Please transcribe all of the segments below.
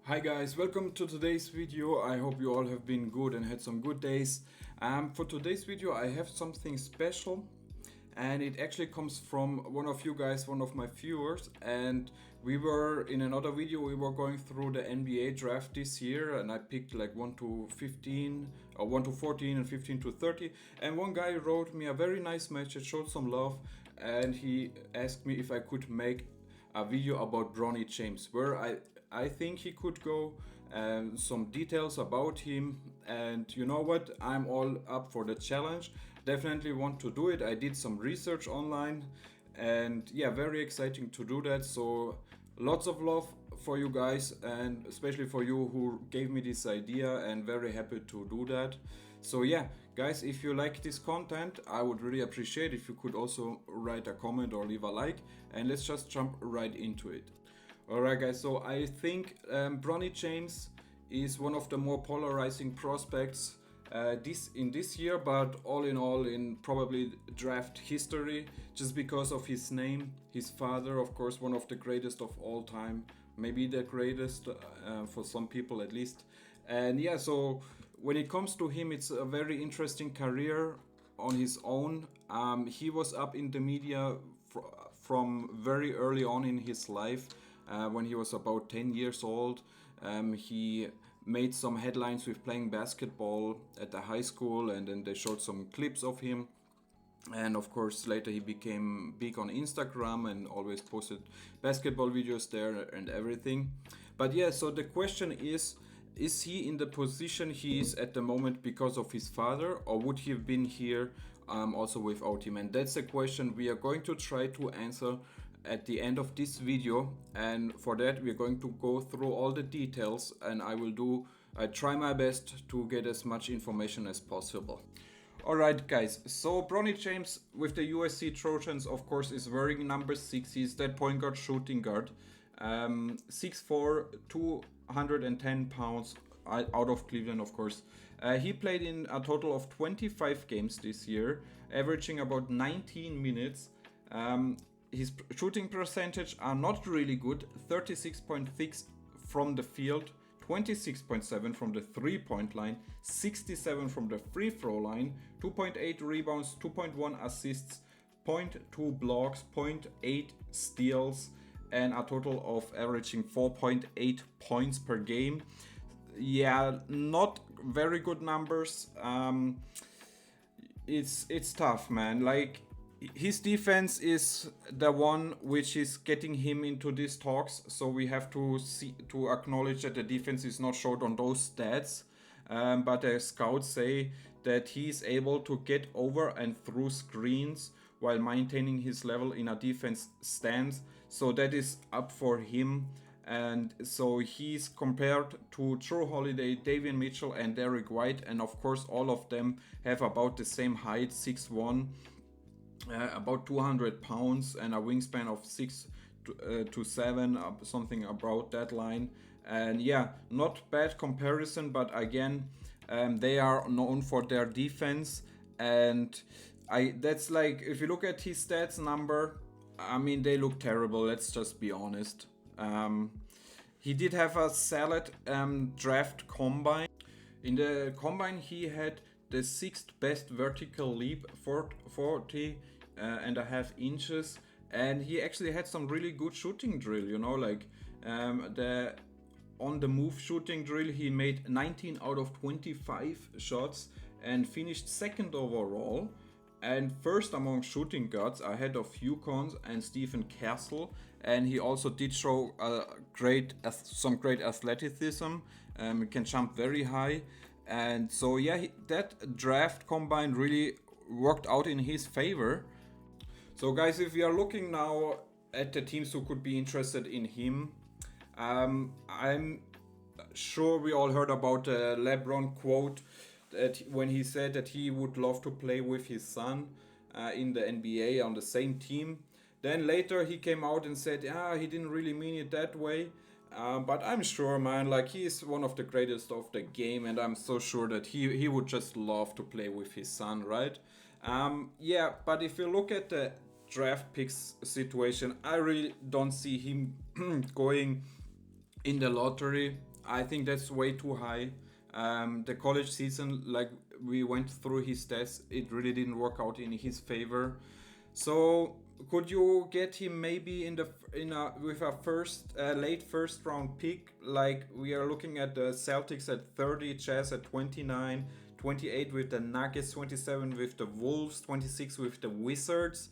Hi guys, welcome to today's video. I hope you all have been good and had some good days. For today's video I have something special, and it actually comes from one of you guys, one of my viewers. And we were in another video, we were going through the NBA draft this year, and I picked like 1 to 15 or 1 to 14 and 15 to 30. And one guy wrote me a very nice message, showed some love, and he asked me if I could make a video about Bronny James, where I think he could go, and some details about him. And you know what, I'm all up for the challenge. Definitely want to do it. I did some research online, and yeah, very exciting to do that. So lots of love for you guys, and especially for you who gave me this idea, and very happy to do that. So yeah, guys, if you like this content, I would really appreciate if you could also write a comment or leave a like, and let's just jump right into it. Alright guys, so I think Bronny James is one of the more polarizing prospects this year, but all in all in probably draft history, just because of his name. His father, of course, one of the greatest of all time, maybe the greatest for some people at least. And yeah, so when it comes to him, it's a very interesting career on his own. He was up in the media from very early on in his life. When he was about 10 years old, he made some headlines with playing basketball at the high school, and then they showed some clips of him. And of course, later he became big on Instagram and always posted basketball videos there and everything. But yeah, so the question is he in the position he is at the moment because of his father, or would he have been here also without him? And that's a question we are going to try to answer at the end of this video. And for that, we're going to go through all the details, and I try my best to get as much information as possible. Alright guys, so Bronny James with the USC Trojans, of course, is wearing number 6. He's that point guard, shooting guard. 6'4", 210 pounds, out of Cleveland, of course. He played in a total of 25 games this year, averaging about 19 minutes. His shooting percentage are not really good, 36.6 from the field, 26.7 from the three-point line, 67 from the free throw line, 2.8 rebounds, 2.1 assists, 0.2 blocks, 0.8 steals, and a total of averaging 4.8 points per game. Yeah, not very good numbers. It's tough, man. Like, his defense is the one which is getting him into these talks, so we have to acknowledge that the defense is not showed on those stats. But the scouts say that he is able to get over and through screens while maintaining his level in a defense stance. So that is up for him. And so he's compared to Drew Holiday, Davion Mitchell, and Derrick White, and of course all of them have about the same height, 6'1". About 200 pounds and a wingspan of 6 to 7, something about that line. And yeah, not bad comparison, but again, they are known for their defense. And that's like, if you look at his stats number, I mean, they look terrible, let's just be honest. He did have a salad draft combine. In the combine, he had the 6th best vertical leap, 40 and a half inches, and he actually had some really good shooting drill, you know, like the on the move shooting drill. He made 19 out of 25 shots and finished 2nd overall and first among shooting guards, ahead of Yukons and Stephen Castle. And he also did show some great athleticism. He can jump very high. And so yeah, that draft combine really worked out in his favor. So guys, if we are looking now at the teams who could be interested in him, I'm sure we all heard about the LeBron quote that when he said that he would love to play with his son in the NBA on the same team. Then later he came out and said, yeah, he didn't really mean it that way. But I'm sure, man, like, he is one of the greatest of the game, and I'm so sure that he would just love to play with his son, right? Yeah, but if you look at the draft picks situation, I really don't see him going in the lottery. I think that's way too high. The college season, like we went through his stats, it really didn't work out in his favor. So could you get him maybe in a with a first late first round pick? Like we are looking at the Celtics at 30, Jazz at 29, 28 with the Nuggets, 27 with the Wolves, 26 with the Wizards.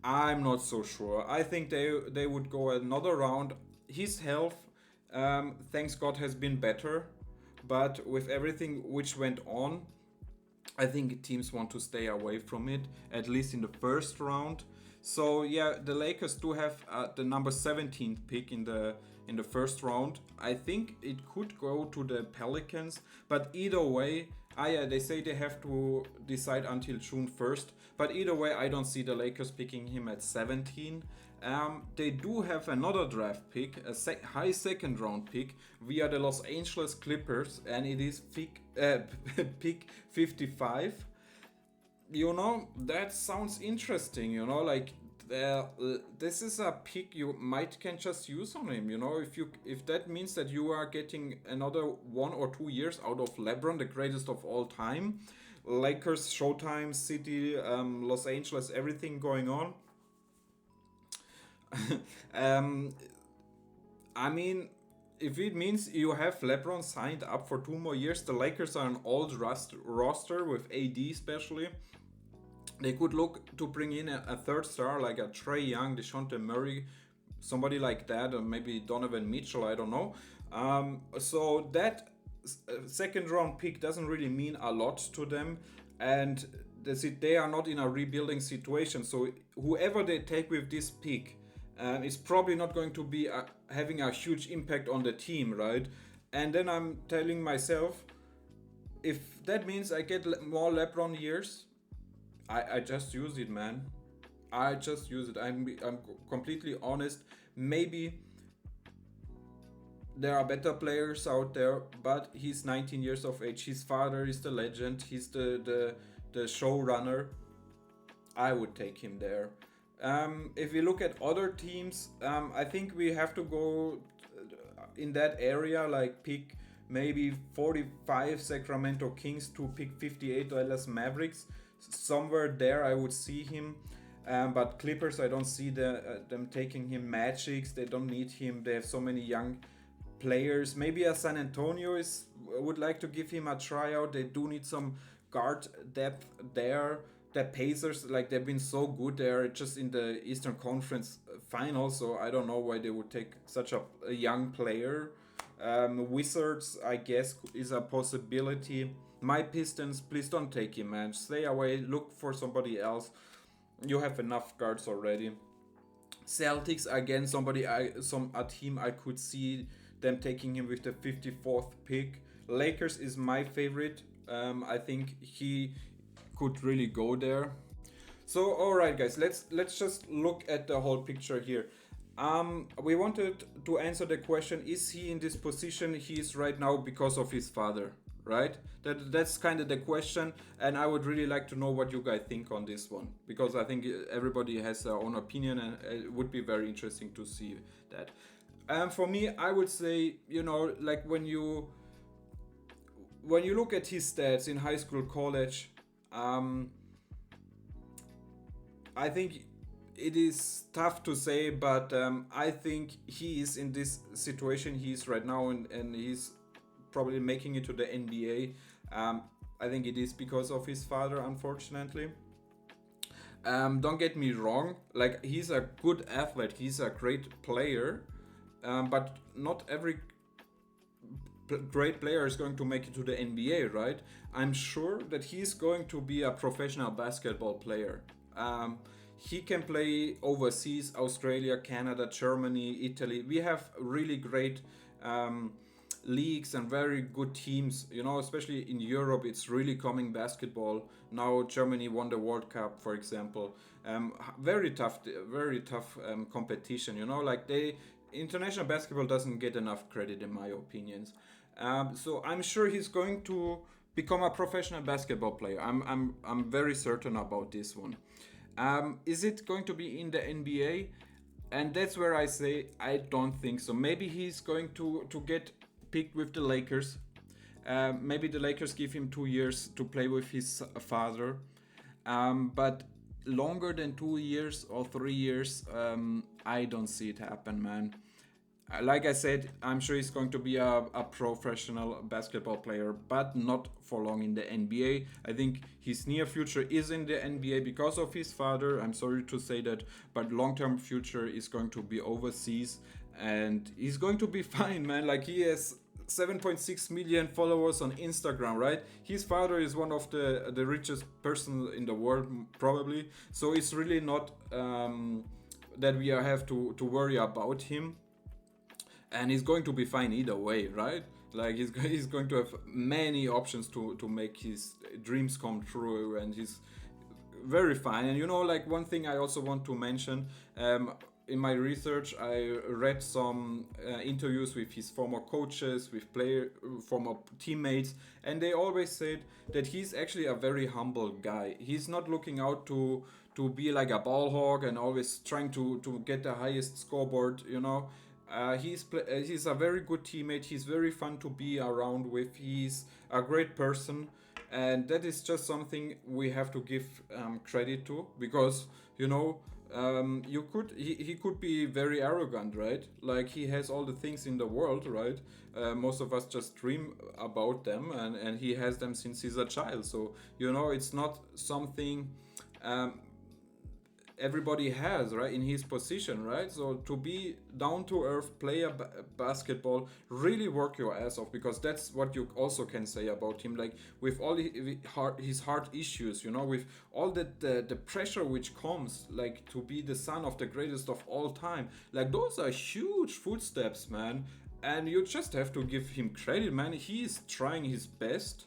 I'm not so sure. I think they would go another round. His health, thanks God, has been better, but with everything which went on, I think teams want to stay away from it, at least in the first round. So yeah, the Lakers do have the number 17th pick in the first round. I think it could go to the Pelicans, but either way, yeah, they say they have to decide until June 1st. But either way, I don't see the Lakers picking him at 17. They do have another draft pick, a high second round pick via the Los Angeles Clippers, and it is pick 55. You know, that sounds interesting. You know, like this is a pick you might can just use on him. You know, if that means that you are getting another 1 or 2 years out of LeBron, the greatest of all time. Lakers, Showtime, City, Los Angeles, everything going on. um, I mean, if it means you have LeBron signed up for 2 more years, the Lakers are an old roster with AD especially. They could look to bring in a third star like a Trey Young, DeJounte Murray, somebody like that, or maybe Donovan Mitchell, I don't know. So that second round pick doesn't really mean a lot to them, and they are not in a rebuilding situation. So whoever they take with this pick is probably not going to be having a huge impact on the team, right? And then I'm telling myself, if that means I get more LeBron years, I just use it, man. I just use it. I'm completely honest. Maybe there are better players out there, but he's 19 years of age. His father is the legend. He's the showrunner. I would take him there. If we look at other teams, I think we have to go in that area, like pick maybe 45 Sacramento Kings to pick 58 Dallas Mavericks. Somewhere there, I would see him. But Clippers, I don't see them taking him. Magics, they don't need him. They have so many young players. Maybe a San Antonio would like to give him a tryout. They do need some guard depth there. The Pacers, like they've been so good, they're just in the Eastern Conference final, so I don't know why they would take such a young player. Wizards, I guess, is a possibility. My Pistons, please don't take him, man. Stay away. Look for somebody else. You have enough guards already. Celtics, again, a team I could see them taking him with the 54th pick. Lakers is my favorite. I think he could really go there. So, all right, guys, let's just look at the whole picture here. We wanted to answer the question: is he in this position he is right now because of his father? Right? That's kind of the question, and I would really like to know what you guys think on this one, because I think everybody has their own opinion, and it would be very interesting to see that. For me, I would say, like when you look at his stats in high school, college, I think it is tough to say, but I think he is in this situation he is right now, and he's probably making it to the NBA. I think it is because of his father, unfortunately. Don't get me wrong, like he's a good athlete, he's a great player, but not every great player is going to make it to the NBA, right? I'm sure that he's going to be a professional basketball player. He can play overseas, Australia, Canada, Germany, Italy. We have really great leagues and very good teams, especially in Europe. It's really coming basketball. Now Germany won the World Cup, for example. Very tough competition, like international basketball doesn't get enough credit in my opinions. So I'm sure he's going to become a professional basketball player. I'm very certain about this one. Is it going to be in the NBA? And that's where I say I don't think so. Maybe he's going to get picked with the Lakers. Maybe the Lakers give him 2 years to play with his father, but longer than 2 years or 3 years, I don't see it happen, man. Like I said, I'm sure he's going to be a professional basketball player, but not for long in the NBA. I think his near future is in the NBA because of his father. I'm sorry to say that, but long-term future is going to be overseas, and he's going to be fine, man. Like he has 7.6 million followers on Instagram, right? His father is one of the richest person in the world, probably. So it's really not that we have to worry about him, and he's going to be fine either way, right? Like he's going to have many options to make his dreams come true, and he's very fine. And like one thing I also want to mention, in my research, I read some interviews with his former coaches, with former teammates, and they always said that he's actually a very humble guy. He's not looking out to be like a ball hog and always trying to get the highest scoreboard. He's a very good teammate. He's very fun to be around with. He's a great person, and that is just something we have to give credit to, because he could be very arrogant, right? Like he has all the things in the world, right? Most of us just dream about them, and he has them since he's a child. So it's not something everybody has, right, in his position, right? So to be down to earth, play a basketball, really work your ass off, because that's what you also can say about him. Like with all his heart issues, with all the pressure which comes, like to be the son of the greatest of all time, like those are huge footsteps, man. And you just have to give him credit, man. He is trying his best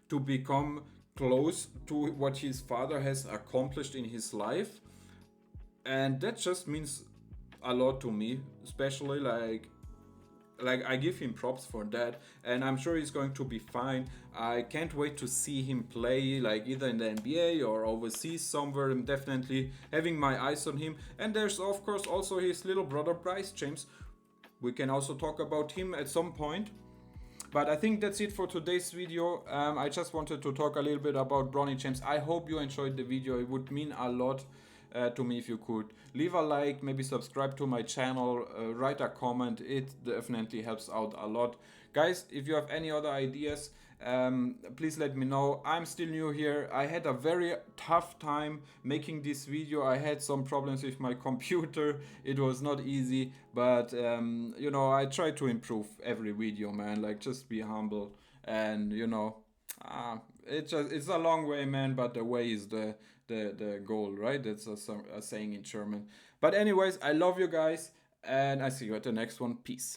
to become close to what his father has accomplished in his life, and that just means a lot to me, especially like I give him props for that, and I'm sure he's going to be fine. I can't wait to see him play, like either in the NBA or overseas somewhere. I'm definitely having my eyes on him. And there's of course also his little brother Bryce James. We can also talk about him at some point. But I think that's it for today's video. I just wanted to talk a little bit about Bronny James. I hope you enjoyed the video. It would mean a lot to me if you could leave a like, maybe subscribe to my channel, write a comment. It definitely helps out a lot. Guys, if you have any other ideas, please let me know. I'm still new here. I had a very tough time making this video. I had some problems with my computer. It was not easy, but I try to improve every video, man. Like, just be humble, and it's a long way, man, but the way is the goal, right? That's a saying in German. But anyways, I love you guys, and I see you at the next one. Peace.